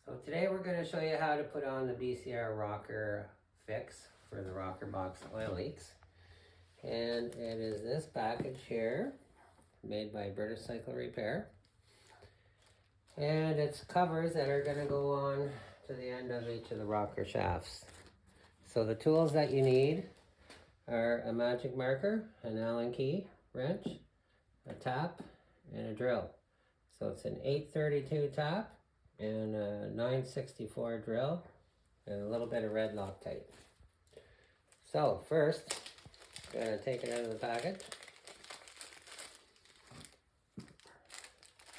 So today we're going to show you how to put on the BCR Rocker Fix for the rocker box oil leaks. And it is this package here, made by British Cycle Repair. And it's covers that are going to go on to the end of each of the rocker shafts. So the tools that you need are a magic marker, an Allen key, wrench, a tap, and a drill. So it's an 832 tap and a 964 drill and a little bit of red Loctite. So first, I'm going to take it out of the package.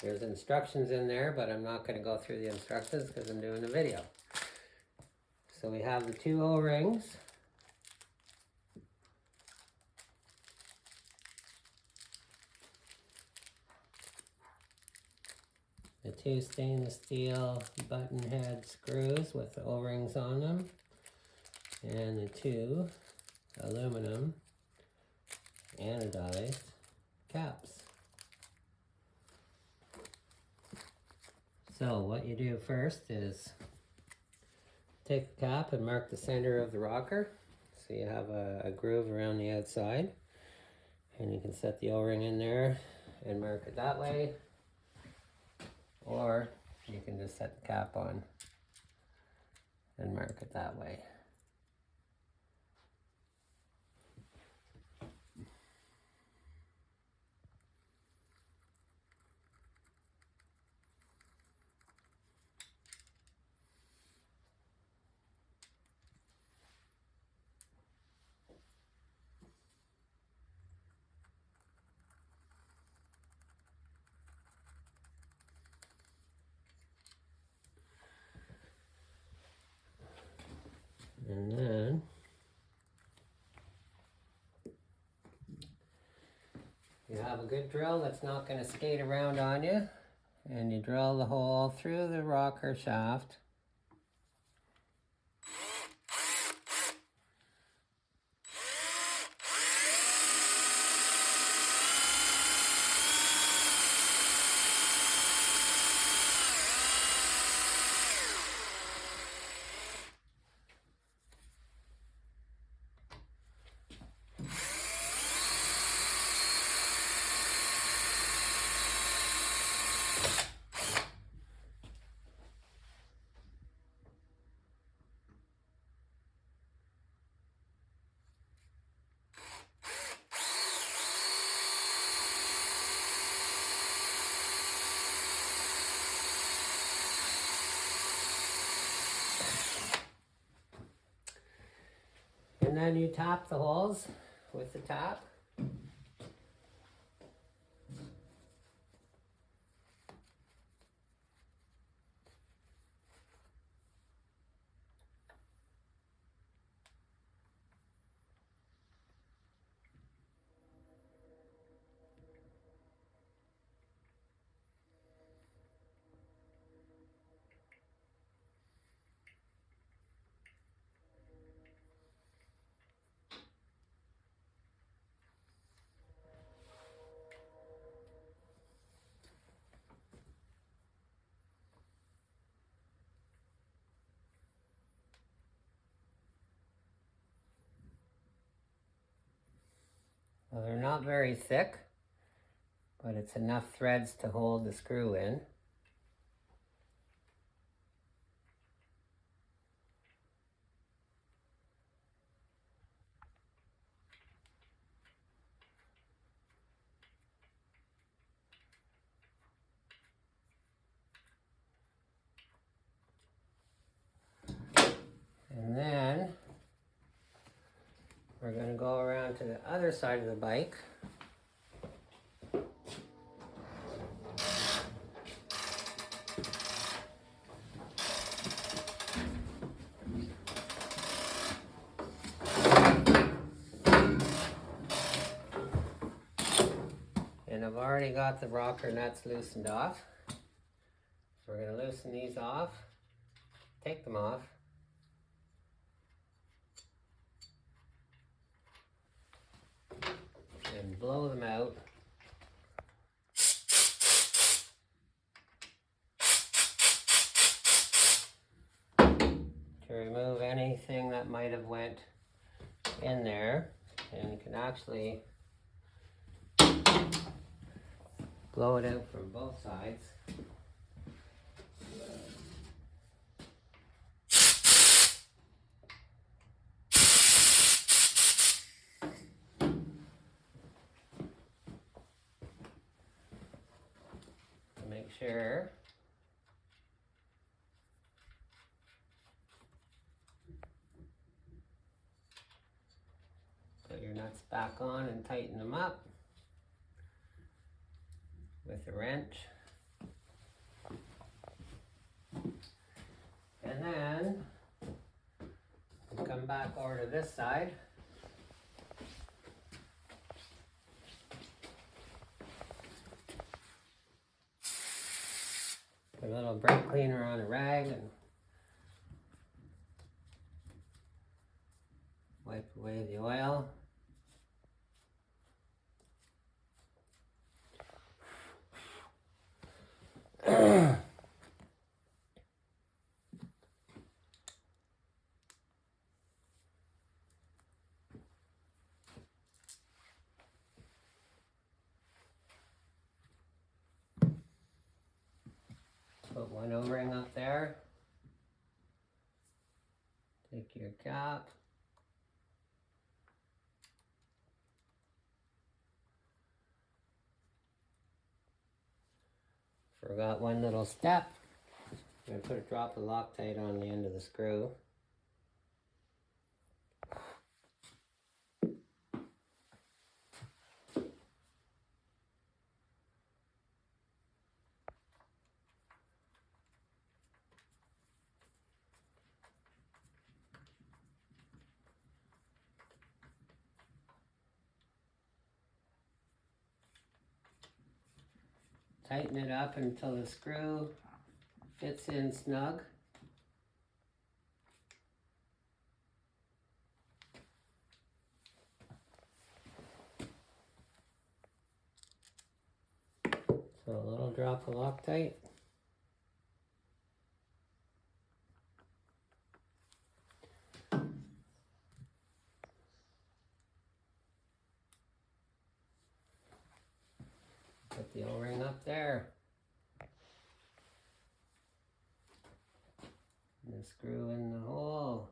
There's instructions in there, but I'm not going to go through the instructions because I'm doing a video. So we have the two O-rings. The two stainless steel button head screws with the O-rings on them. And the two aluminum anodized caps. So what you do first is take the cap and mark the center of the rocker. So you have a groove around the outside. And you can set the O-ring in there and mark it that way. Or you can just set the cap on and mark it that way. And then you have a good drill that's not going to skate around on you, and you drill the hole through the rocker shaft. And then you tap the holes with the tap. Well, they're not very thick, but it's enough threads to hold the screw in. And then we're going to go around to the other side of the bike. And I've already got the rocker nuts loosened off. So we're going to loosen these off, take them off. And blow them out. anything that might have went in there, and you can actually blow it out from both sides. Make sure put your nuts back on and tighten them up with a wrench. And then come back over to this side. Put a little brake cleaner on a rag and wipe away the oil. Put one O-ring up there. Take your cap. Forgot one little step. I'm going to put a drop of Loctite on the end of the screw. Tighten it up until the screw fits in snug. So a little drop of Loctite. Put the O-ring up there. And the screw in the hole.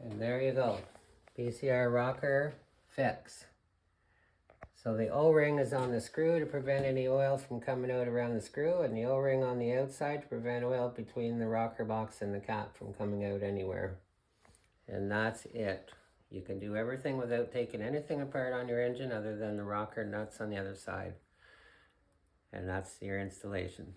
And there you go. BCR Rocker Fix. So the O-ring is on the screw to prevent any oil from coming out around the screw, and the O-ring on the outside to prevent oil between the rocker box and the cap from coming out anywhere. And that's it. You can do everything without taking anything apart on your engine other than the rocker nuts on the other side. And that's your installation.